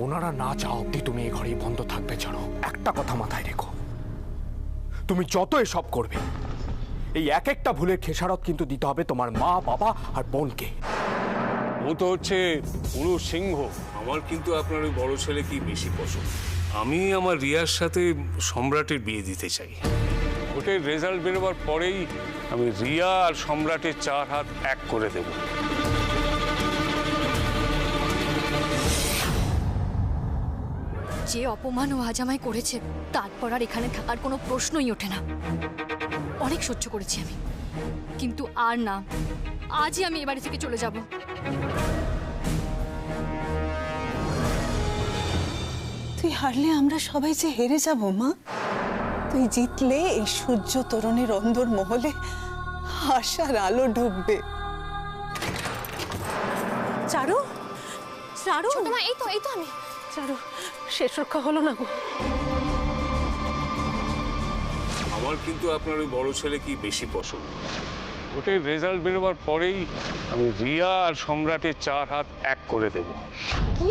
ওনারা না চাও অব্দি তুমি এই ঘরেই বন্ধ থাকবে। ছাড়ো, একটা কথা মাথায় রেখো, তুমি যত এসব করবে এই এক একটা ভুলের খেসারত কিন্তু দিতে হবে তোমার মা, বাবা আর বোনকে। ও তো হচ্ছে পুরুষ সিংহ। আমার কিন্তু আপনার ওই বড় ছেলে কি বেশি পছন্দ। আমি আমার রিয়ার সাথে সম্রাটের বিয়ে দিতে চাই। ভোটের রেজাল্ট বেরোবার পরেই আমি রিয়া আর সম্রাটের 4 হাত এক করে দেব। যে অপমান ও আজ আমায় করেছে তারপর আর এখানে থাকার কোনো প্রশ্নই ওঠে না। অনেক সহ্য করেছি আমি, কিন্তু আর না, আজই আমি এ বাড়ি থেকে চলে যাব। তুই হারলে আমরা সবাই যে হেরে যাব মা। তুই জিতলে এই সূর্য তরুণের অন্দর মহলে আশার আলো ডুববে। চারু, চারু, ছোট মা, এই তো আমি। চারু, শেষ রক্ষা হলো না গো। আমার কিন্তু আপনার ওই বড় ছেলে কি বেশি পছন্দ। ভোটের রেজাল্ট বেরোবার পরেই আমি রিয়া আর সম্রাটের 4 হাত এক করে দেব। কি?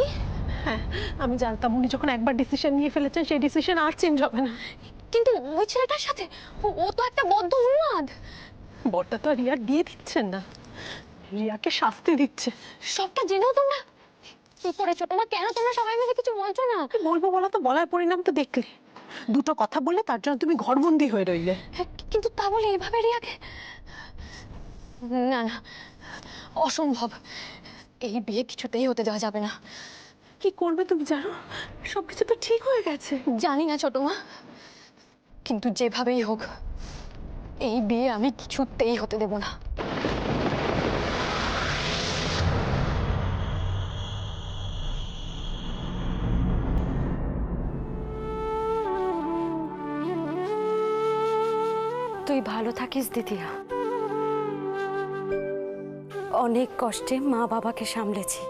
হ্যাঁ, আমি জানতাম উনি যখন একবার ডিসিশন নিয়ে ফেলেছেন সেই ডিসিশন আর চেঞ্জ হবে না। কিন্তু ওই ছেলেটার সাথে ও তো একটা বদ্ধ উন্মাদ। বরটা তো আর রিয়ার বিয়ে দিচ্ছেন না, রিয়াকে শাস্তি দিচ্ছে। সবটা জেনেও তোমরা কি করে? ছোট মা, কেন তোমরা সবাই মিলে কিছু বলছো না? বলবো বলা তো বলার পরিণাম তো দেখলে। দুটো কথা বললে তার জন্য তুমি ঘরবন্দি হয়ে রইলে। কিন্তু তা বলে এভাবে রিয়াকে, না না, অসম্ভব। এই বিয়ে কিছুতেই হতে দেওয়া যাবে না। কি করবে তুমি জানো? সবকিছু তো ঠিক হয়ে গেছে। জানি না ছোট মা, কিন্তু যেভাবেই হোক এই বিয়ে আমি কিছুতেই হতে দেব না। তুই ভালো থাকিস দিদিয়া। অনেক কষ্টে মা বাবাকে সামলেছি,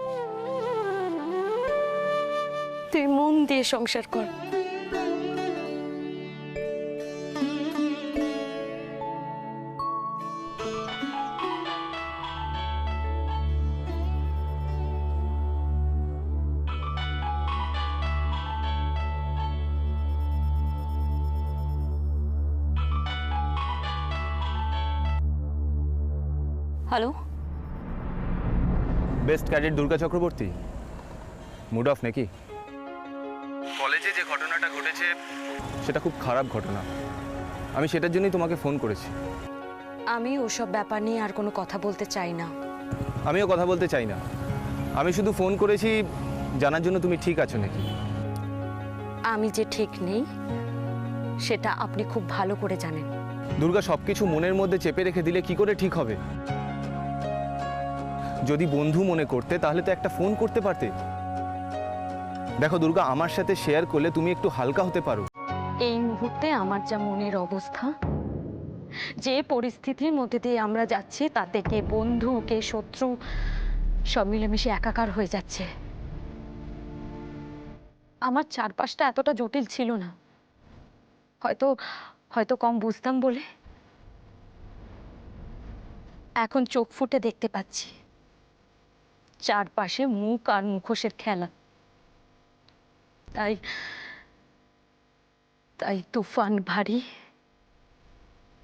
তুই মন দিয়ে সংসার কর। Hello, best cadet Durga Chakraborty, mood off নাকি? কলেজে যে ঘটনাটা ঘটেছে সেটা খুব খারাপ ঘটনা। আমি সেটার জন্যই তোমাকে ফোন করেছি। আমি ওসব ব্যাপার নিয়ে আর কোনো কথা বলতে চাই না। আমিও কথা বলতে চাই না। আমি শুধু ফোন করেছি জানার জন্য তুমি ঠিক আছো নাকি। আমি যে ঠিক নেই সেটা আপনি খুব ভালো করে জানেন। দুর্গা, সবকিছু মনের মধ্যে চেপে রেখে দিলে কি করে ঠিক হবে? যদি বন্ধু মনে করতে তাহলে তো একটা ফোন করতে পারতে। দেখো দুর্গা, আমার সাথে শেয়ার করলে তুমি একটু হালকা হতে পারো। এই মুহূর্তে আমার যা মনের অবস্থা, যে পরিস্থিতির মধ্যে দিয়ে আমরা যাচ্ছি তাতে কে বন্ধু কে শত্রু সব মিলেমিশে একাকার হয়ে যাচ্ছে। আমার চারপাশটা এতটা জটিল ছিল না, হয়তো হয়তো কম বুঝতাম বলে। এখন চোখ ফুটে দেখতে পাচ্ছি চারপাশে মুখ আর মুখোশের খেলা। তাই তাই তুফান ভারী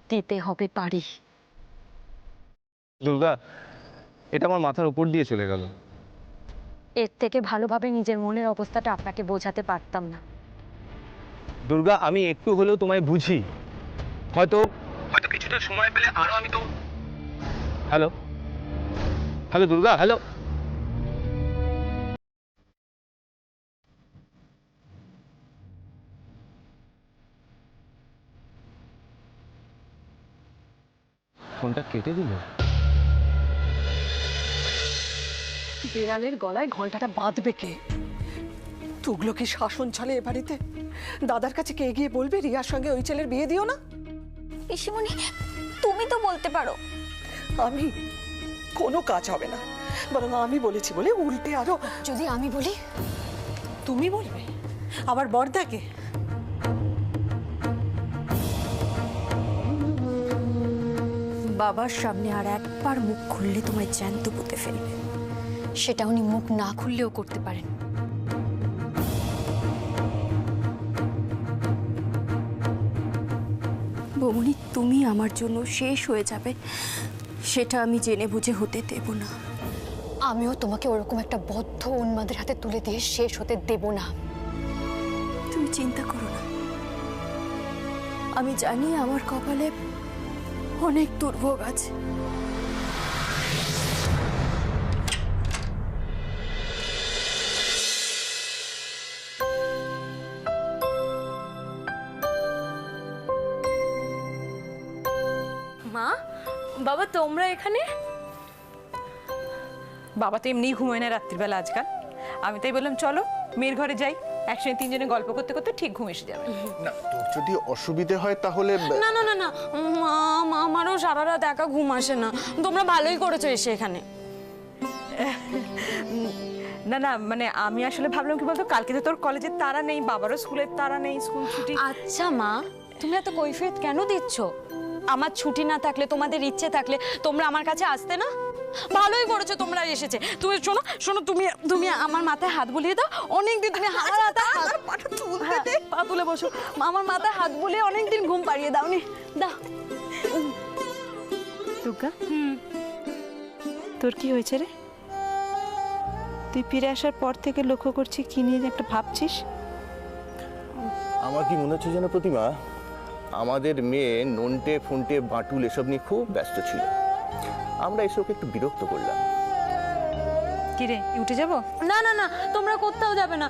দিতে হবে পারি। দুর্গা, এটা আমার মাথার উপর দিয়ে চলে গেল। এর থেকে ভালোভাবে নিজের মনের অবস্থাটা আপনাকে বোঝাতে পারতাম না। দুর্গা, আমি একটু হলেও তোমায় বুঝি। হয়তো হয়তো কিছুটা সময় পেলে আরো আমি তো। Hello hello Durga, hello. ফোনটা কেটে দিল। বিড়ালের গলায় ঘন্টাটা বাঁধবে কে? তুগলো কি শাসন চলে এ বাড়িতে? দাদার কাছে কে গিয়ে বলবে রিয়ার সঙ্গে ওই ছেলের বিয়ে দিও না? পিসিমণি, তুমি তো বলতে পারো। আমি কোনো কাজ হবে না, বরং আমি বলেছি বলে উল্টে আরো। যদি আমি বলি? তুমি বলবে? আবার বড়দাকে? বাবার সামনে আর একবার মুখ খুললে তোমায় জ্যান্ত পুঁতে ফেলবে। সেটা উনি মুখ না খুললেও করতে পারেন। বৌমনি, তুমি আমার জন্য শেষ হয়ে যাবে সেটা আমি জেনে বুঝে হতে দেব না। আমিও তোমাকে ওরকম একটা বদ্ধ উন্মাদের হাতে তুলে দিয়ে শেষ হতে দেব না। তুমি চিন্তা করো না, আমি জানি আমার কপালে অনেক দুর্ভোগ আছে। মা, বাবা তোমরা এখানে? বাবা তো এমনিই ঘুমোয় না রাত্রিবেলা আজকাল। আমি তাই বললাম চলো মেয়ের ঘরে যাই, একসঙ্গে তিনজনে গল্প করতে করতে ঠিক ঘুম এসে যাবে। না, তোর যদি অসুবিধে হয় তাহলে না না না না মা, আমারও সারা রাত একা ঘুম আসে না। তোমরা ভালোই করেছো এসে এখানে। না না, মানে আমি আসলে ভাবলাম কি বলতো, কালকে তো তোর কলেজের তাড়া নেই, বাবারও স্কুলের তাড়া নেই, স্কুল ছুটি। আচ্ছা মা, তুমি এত কৈফিয়ত কেন দিচ্ছ? আমার ছুটি না থাকলে, তোমাদের ইচ্ছে থাকলে তোমরা আমার কাছে আসতে না? ভালোই করেছো তোমরা এসেছে। তুমি শোনো শোনো, তুমি আমার মাথায় হাত বুলিয়ে দাও। অনেকদিন তুমি আমার হাতে পা তুলে বসো। আমার মাথায় হাত বুলিয়ে অনেকদিন ঘুম পাড়িয়ে দাওনি। দাও। দুর্গা, তোর কি হয়েছে রে? তুই ফিরে আসার পর থেকে লক্ষ্য করছি কি নিয়ে একটা ভাবছিস। আমার কি মনে হচ্ছে যেন প্রতিমা, আমাদের মেয়ে নন্টে ফোনটে বাটুল এসব নিয়ে খুব ব্যস্ত ছিল। আমরা এসবকে একটু বিরক্ত করলাম। কি রে, উঠে যাব? না না না, তোমরা কোথাও যাবে না।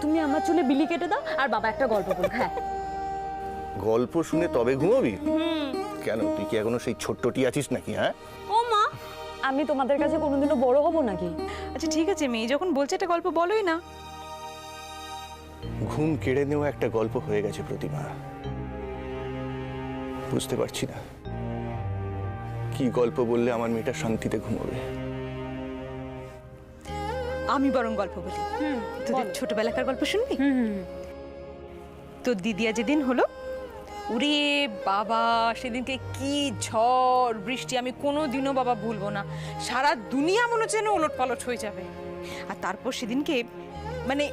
তুমি আমার চুলে বিলি কেটে দাও আর বাবা একটা গল্প বলুক। হ্যাঁ, গল্প শুনে তবে ঘুমাবি? কেন, তুই কি এখনো সেই ছোট্টটি আছিস নাকি? হ্যাঁ, ও মা, আমি তোমাদের কাছে কোনোদিনও বড় হব নাকি? আচ্ছা ঠিক আছে, মেয়ে যখন বলছে একটা গল্প বলোই না। ঘুম কেড়ে নেওয়া একটা গল্প হয়ে গেছে প্রতিমা। বুঝতে পারছি না কি গল্প বললে আমার মেয়েটা শান্তিতে ঘুমাবে। আমি বরং গল্প বলি। তোদের ছোটবেলাকার গল্প শুনবি? তোর দিদিয়া যেদিন হলো, উরে বাবা, সেদিনকে কি ঝড় বৃষ্টি, আমি কোনোদিনও বাবা ভুলবো না। সারা দুনিয়া মনে হচ্ছে যেন ওলট পালট হয়ে যাবে। আর তারপর সেদিনকে মানে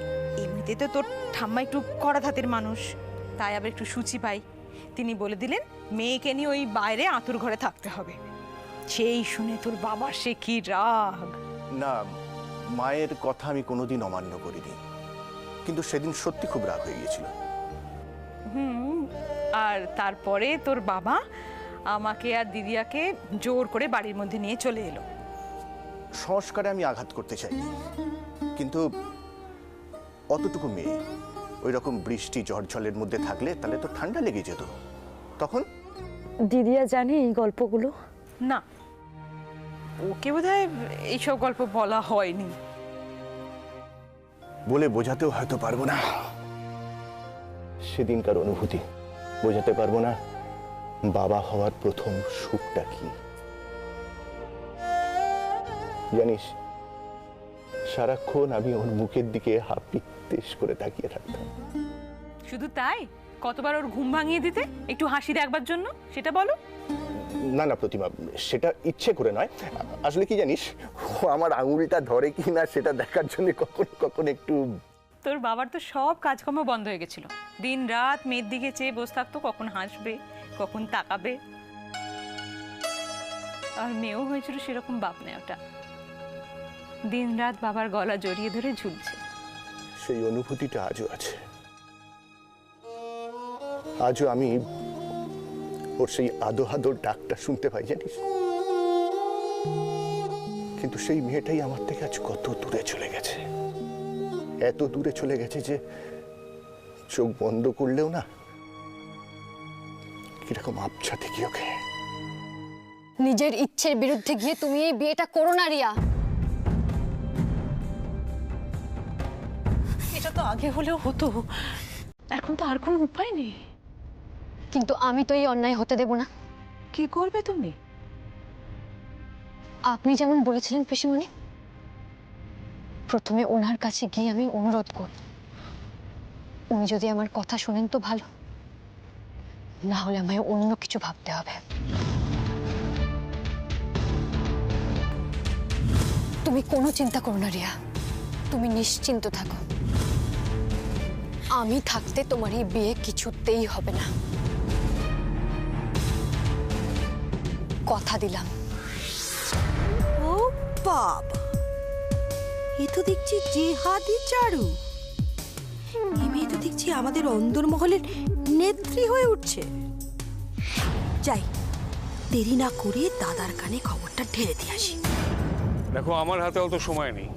এমনিতে তো তোর ঠাম্মা একটু কড়া ধাতের মানুষ, তাই আবার একটু সূচি পাই। তিনি বলে দিলেন মেয়েকে নিয়ে ওই বাইরে আঁতুর ঘরে থাকতে হবে। সেই শুনে তোর বাবার সে কি রাগ। না, মায়ের কথা আমি কোনোদিন অমান্য করিনি, কিন্তু সেদিন সত্যি খুব রাগ হয়ে গিয়েছিল। আর তারপরে তোর বাবা আমাকে আর দিদিয়াকে জোর করে বাড়ির মধ্যে নিয়ে চলে এলো। সংস্কারে আমি আঘাত করতে চাইনি, কিন্তু অতটুকু মেয়ে ওই রকম বৃষ্টি ঝড় ঝড়ের মধ্যে থাকলে তাহলে তো ঠান্ডা লেগে যেত। তখন দিদিয়া জানে এই গল্পগুলো? না, ওকে বোধহয় এইসব গল্প বলা হয়নি। বলে বোঝাতেও হয়তো পারবো না সেদিনকার অনুভূতি, বোঝাতে পারবো না বাবা হওয়ার প্রথম সুখটা কি। জানিস, সারাক্ষণ আমি ওর মুখের দিকে হাপিত্তেশ করে তাকিয়ে থাকতাম। শুধু তাই, কতবার ওর ঘুম ভাঙিয়ে দিতে একটু হাসি দেখবার জন্য, সেটা বলো। না না প্রতিমা, সেটা ইচ্ছে করে নয়। আসলে কি জানিস, ও আমার আঙুলটা ধরে কি না সেটা দেখার জন্য কখন কখন একটু। তোর বাবার তো সব কাজকর্ম বন্ধ হয়ে গেছিল, দিন রাত মেয়ের দিকে চেয়ে বসে থাকতো, কখন হাসবে কখন তাকাবে। আর মেয়েও হয়েছিল সেরকম বাপ নেওয়াটা, দিন রাত বাবার গলা জড়িয়ে ধরে ঝুলছে। সেই অনুভূতিটা আজও আছে। আজও আমি ওর সেই আদো আদো ডাকটা শুনতে পাই, জানিস। কিন্তু সেই মেয়েটাই আমার থেকে আজ কত দূরে চলে গেছে, এত দূরে চলে গেছে যে চোখ বন্ধ করলেও না কিরকম আবছা দেখি ওকে। নিজের ইচ্ছের বিরুদ্ধে গিয়ে তুমি এই বিয়েটা করো না রিয়া। এটা তো আগে হলেও হতো, এখন তো আর কোনো উপায় নেই। কিন্তু আমি তো এই অন্যায় হতে দেব না। কি করবে তুমি? আপনি যেমন বলেছিলেন পিসিমণি, প্রথমে ওনার কাছে গিয়ে আমি অনুরোধ করব। উনি যদি আমার কথা শোনেন তো ভালো, না হলে আমায় অন্য কিছু ভাবতে হবে। তুমি কোনো চিন্তা করো না রিয়া, তুমি নিশ্চিন্ত থাকো। আমি থাকতে তোমার এই বিয়ে কিছুতেই হবে না। কথা দিলাম। ও বাবা, এ তো দেখছি জেহাদি চারু। এই মেয়ে তো দেখছি আমাদের অন্দরমহলের নেত্রী হয়ে উঠছে। যাই, দেরি না করে দাদার কানে খবরটা ঢেলে দিয়ে আসি। দেখো, আমার হাতে অত সময় নেই,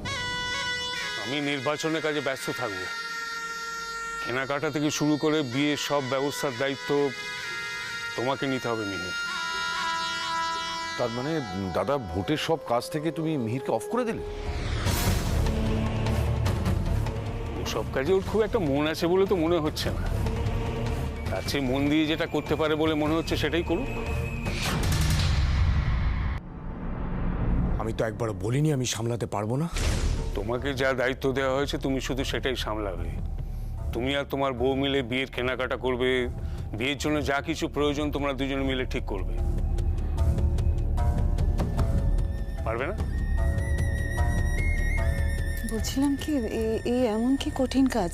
আমি নির্বাচনের কাজে ব্যস্ত থাকবো। কেনাকাটা থেকে শুরু করে বিয়ের সব ব্যবস্থার দায়িত্ব তোমাকে নিতে হবে মিহির। তার মানে দাদা, ভোটের সব কাজ থেকে তুমি মিহিরকে অফ করে দিলে? সব কাজে ওর খুব একটা মন আছে বলে তো মনে হচ্ছে না। তার চেয়ে মন দিয়ে যেটা করতে পারে বলে মনে হচ্ছে সেটাই করুক। আমি তো একবার বলিনি আমি সামলাতে পারবো না। তোমাকে যা দায়িত্ব দেওয়া হয়েছে তুমি শুধু সেটাই সামলাবে। তুমি আর তোমার বউ মিলে বিয়ের কেনাকাটা করবে, বিয়ের জন্য যা কিছু প্রয়োজন তোমরা দুজনে মিলে ঠিক করবে। পারবে না? বলছিলাম কি, এই এমন কি কঠিন কাজ?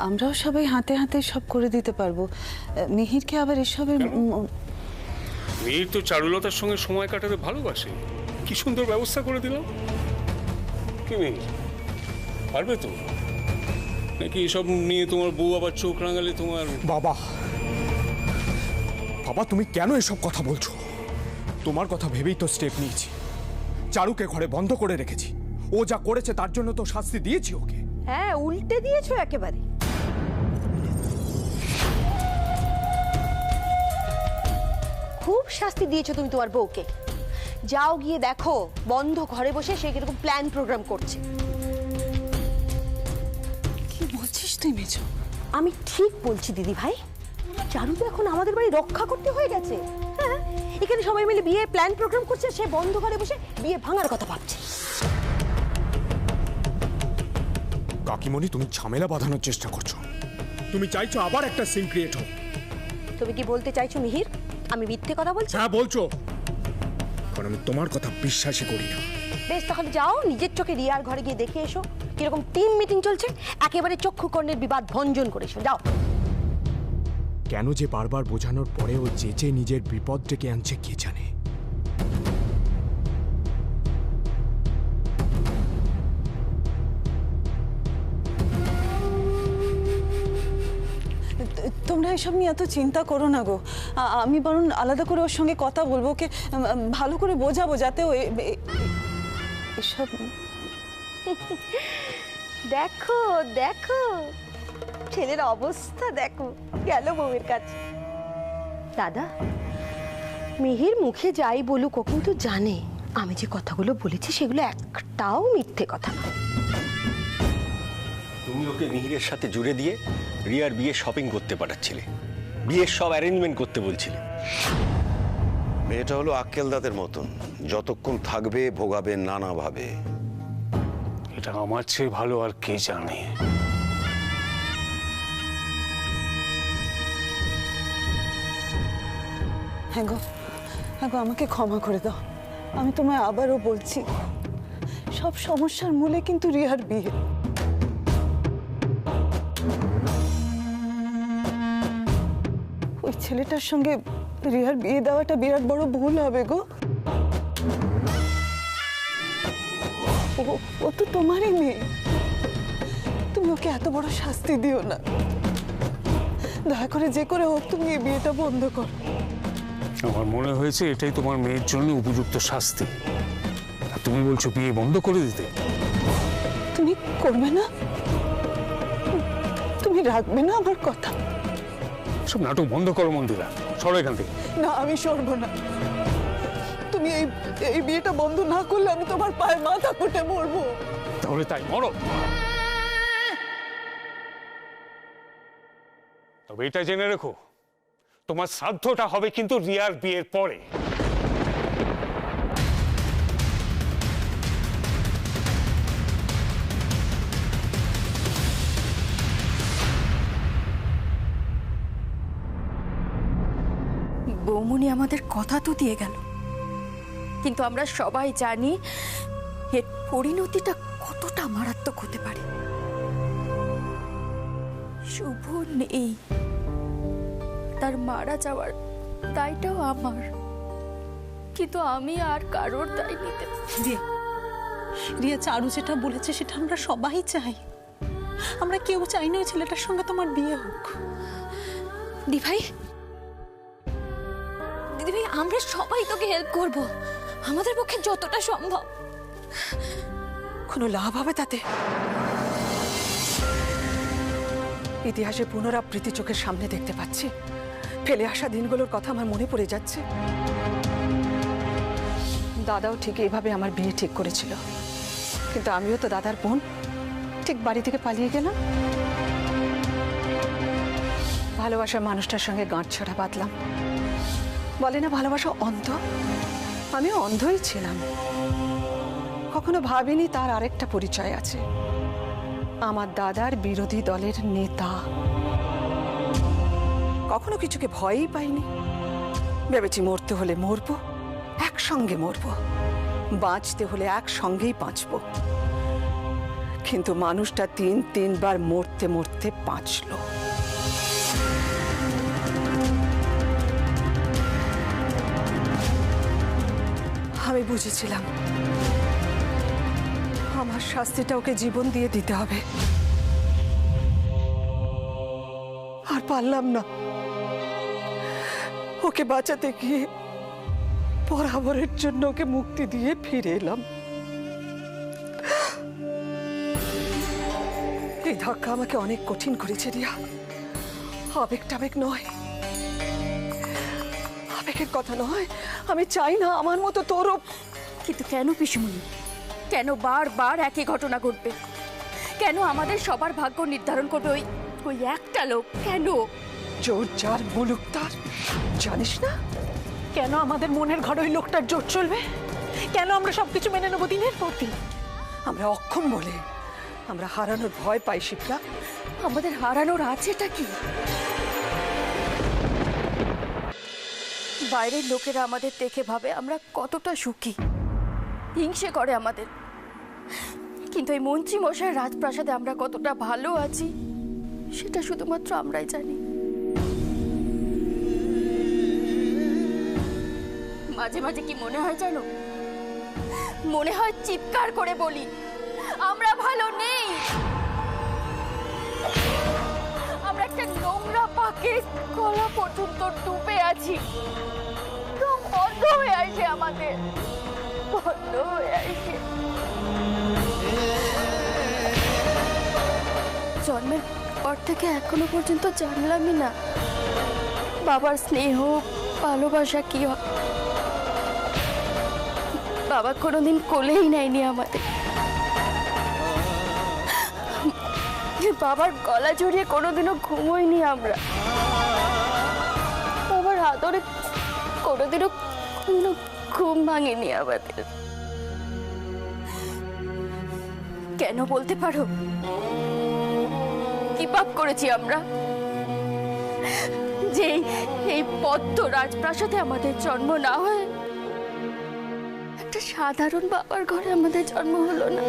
আমরাও সবাই হাতে হাতে সব করে দিতে পারবো। মিহিরকে আবার এসবের মেয়ের তো চারুলতার সঙ্গে সময় কাটাতে ভালোবাসে, কি সুন্দর ব্যবস্থা করে দিলাম। কি মেয়ে, পারবে তো? নাকি এসব নিয়ে তোমার বউ আবার চোখ রাঙালে তোমার? বাবা, বাবা তুমি কেন এসব কথা বলছো? তোমার কথা ভেবেই তো স্টেপ নিয়েছি। চারুকে ঘরে বন্ধ করে রেখেছি। ও যা করেছে তার জন্য তো শাস্তি দিয়েছি ওকে। হ্যাঁ, উল্টে দিয়েছো একেবারে। খুব শাস্তি দিয়েছো তুমি তোমার বউকে। যাও গিয়ে দেখো বন্ধ ঘরে বসে সে কিরকম প্ল্যান প্রোগ্রাম করছে। কি বলছিস তুই মেজো? আমি ঠিক বলছি দিদি ভাই, চারু তো এখন আমাদের বাড়ি রক্ষা করতে হয়ে গেছে। হ্যাঁ, এখানে সবাই মিলে বিয়ে প্ল্যান প্রোগ্রাম করছে, সে বন্ধ ঘরে বসে বিয়ে ভাঙার কথা ভাবছে। কাকিমণি, তুমি ঝামেলা বাঁধানোর চেষ্টা করছো। তুমি চাইছো আবার একটা সিন ক্রিয়েট হোক। তুমি কি বলতে চাইছো মিহির আমি মিথ্যে কথা বলছি? হ্যাঁ বলছো, কারণ আমি তোমার কথা বিশ্বাসই করি না। বেশ, তাহলে যাও নিজের চোখে রিয়ার ঘরে গিয়ে দেখে এসো কিরকম টিম মিটিং চলছে, একেবারে চক্ষু কর্ণের বিবাদ ভঞ্জন করে এসো। যাও। কেন যে বারবার বোঝানোর পরেও যে নিজের বিপদ ডেকে আনছে কে জানে। তোমরা এসব নিয়ে এত চিন্তা করো না গো। আমি বরং আলাদা করে ওর সঙ্গে কথা বলবো, ওকে ভালো করে বোঝাবো যাতে ও এসব। দেখো দেখো ছেলের অবস্থা দেখো, গেল বউয়ের কাছে। দাদা, মিহির মুখে যাই বলুক ও কিন্তু জানে আমি যে কথাগুলো বলেছি সেগুলো একটাও মিথ্যে কথা না। তুমি ওকে মিহিরের সাথে জুড়ে দিয়ে রিয়ার বিয়ে শপিং করতে পাঠাচ্ছিলে, বিয়ের সব অ্যারেঞ্জমেন্ট করতে বলছিলে। মেয়েটা হলো আক্কেল দাঁতের মতন, যতক্ষণ থাকবে ভোগাবে নানাভাবে। এটা আমার চেয়ে ভালো আর কে জানে। হ্যাঁ গো, হ্যাঁ গো, আমাকে ক্ষমা করে দাও। আমি তোমায় আবারও বলছি, সব সমস্যার মূলে কিন্তু রিয়ার বিয়ে। ওই ছেলেটার সঙ্গে রিয়ার বিয়ে দেওয়াটা বিরাট বড় ভুল হবে গো। ও তো তোমারই মেয়ে, তুমি ওকে এত বড় শাস্তি দিও না। দয়া করে যে করে হোক তুমি এই বিয়েটা বন্ধ করো। আমার মনে হয়েছে এটাই তোমার মেয়ের জন্য উপযুক্ত শাস্তি। আর তুমি বলছো বিয়ে বন্ধ করে দিতে? তুমি করবে না? তুমি রাখবে না আমার কথা? সব নাটক বন্ধ করো মন্দিরা, সরো এখান থেকে। না, আমি সরব না। তুমি এই বিয়েটা বন্ধ না করলে আমি তোমার পায়ে মাথা কুটে মরবো। তাহলে তাই মরো। তবে এটা জেনে রেখো, তোমার শ্রাদ্ধটা হবে কিন্তু রিয়ার বিয়ের পরে। বৌমনি আমাদের কথা তো দিয়ে গেল, কিন্তু আমরা সবাই জানি এর পরিণতিটা কতটা মারাত্মক হতে পারে। শুভ নেই, তার মারা যাওয়ার দায়টাও আমার। কিন্তু আমি আর কারোর দায় নিতে রিয়া, চারু যেটা বলেছে সেটা আমরা সবাই চাই। আমরা কেউ চাই না ওই ছেলেটার সঙ্গে তোমার বিয়ে হোক। দিভাই, দিদিভাই, আমরা সবাই তোকে হেল্প করব, আমাদের পক্ষে যতটা সম্ভব। কোনো লাভ হবে তাতে? ইতিহাসে পুনরাবৃত্তি চোখের সামনে দেখতে পাচ্ছি। ফেলে আসা দিনগুলোর কথা আমার মনে পড়ে যাচ্ছে। দাদাও ঠিক এইভাবে আমার বিয়ে ঠিক করেছিল, কিন্তু আমিও তো দাদার বোন, ঠিক বাড়ি থেকে পালিয়ে গেলাম। ভালোবাসার মানুষটার সঙ্গে গাঁটছড়া বাঁধলাম। বলে না ভালোবাসা অন্ধ, আমিও অন্ধই ছিলাম। কখনো ভাবিনি তার আরেকটা পরিচয় আছে, আমার দাদার বিরোধী দলের নেতা। কখনো কিছুকে ভয়ই পাইনি। ভেবেছি মরতে হলে মরবো, একসঙ্গে মরবো, বাঁচতে হলে একসঙ্গেই বাঁচবো। কিন্তু মানুষটা তিনবার মরতে মরতে বাঁচলো। আমি বুঝেছিলাম আমার শাস্তিটা ওকে জীবন দিয়ে দিতে হবে, আর পারলাম না। ওকে বাঁচাতে গিয়ে বরাবরের জন্য ওকে মুক্তি দিয়ে ফিরে এলাম। এই ধাক্কা আমাকে অনেক কঠিন করেছে রিয়া। আবেগ নয়, আবেগের কথা নয়। আমি চাই না আমার মতো তোরও। কিন্তু কেন পিসুমণি, কেন বারবার একই ঘটনা ঘটবে? কেন আমাদের সবার ভাগ্য নির্ধারণ করবে ওই একটা লোক? কেন? জোর যার মুলুক তার, জানিস না? কেন আমাদের মনের ঘর ওই লোকটার জোর চলবে? কেন আমরা সবকিছু মেনে নেবো দিনের পর দিন? আমরা অক্ষম বলে আমরা হারানোর ভয় পাই। শিবরা, আমাদের হারানোর আছেটা কি? বাইরের লোকেরা আমাদের দেখে ভাবে আমরা কতটা সুখী, হিংসে করে আমাদের। কিন্তু এই মন্ত্রী মশাইয়ের রাজপ্রাসাদে আমরা কতটা ভালো আছি সেটা শুধুমাত্র আমরাই জানি। মাঝে মাঝে কি মনে হয় জানো? মনে হয় চিৎকার করে বলি, আমরা ভালো নেই। আমরা একটা নোংরা পাকে গলা পর্যন্ত ডুবে আছি। বন্ধ হয়ে আসে, আমাদের বন্ধ হয়ে আসে। জন্মের পর থেকে এখনো পর্যন্ত জানলামই না বাবার স্নেহ ভালোবাসা কি হয়। বাবা কোনোদিন কোলেই নেয়নি আমাদের। বাবার গলা জড়িয়ে কোনোদিনও ঘুমোইনি আমরা। বাবার আদরে কোনোদিনও ঘুম ভাঙেনি আমাদের। কেন বলতে পারো কি পাপ করেছি আমরা যে এই পদ্ম রাজপ্রাসাদে আমাদের জন্ম না হয়ে একটা সাধারণ বাবার ঘরে আমাদের জন্ম হলো না?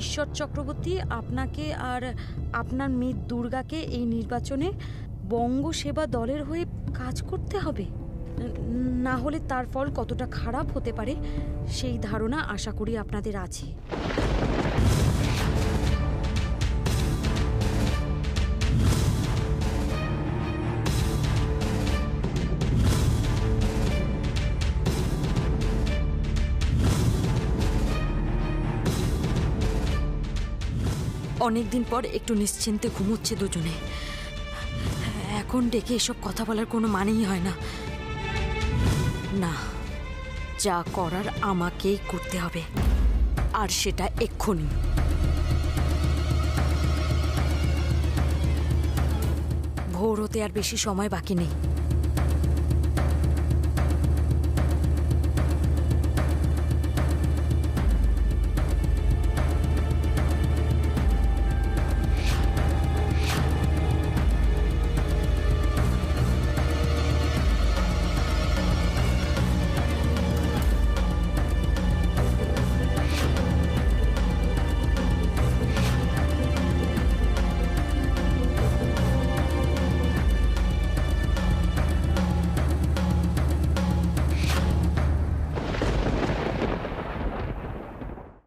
ঈশ্বর চক্রবর্তী আপনাকে আর আপনার মেয়ে দুর্গাকে এই নির্বাচনে বঙ্গ সেবা দলের হয়ে কাজ করতে হবে, না হলে তার ফল কতটা খারাপ হতে পারে সেই ধারণা আশা করি আপনাদের আছে। অনেকদিন পর একটু নিশ্চিন্তে ঘুমোচ্ছে দুজনে। এখন ডেকে এসব কথা বলার কোনো মানেই হয় না। না, যা করার আমাকেই করতে হবে, আর সেটা এক্ষুনি। ভোর হতে আর বেশি সময় বাকি নেই।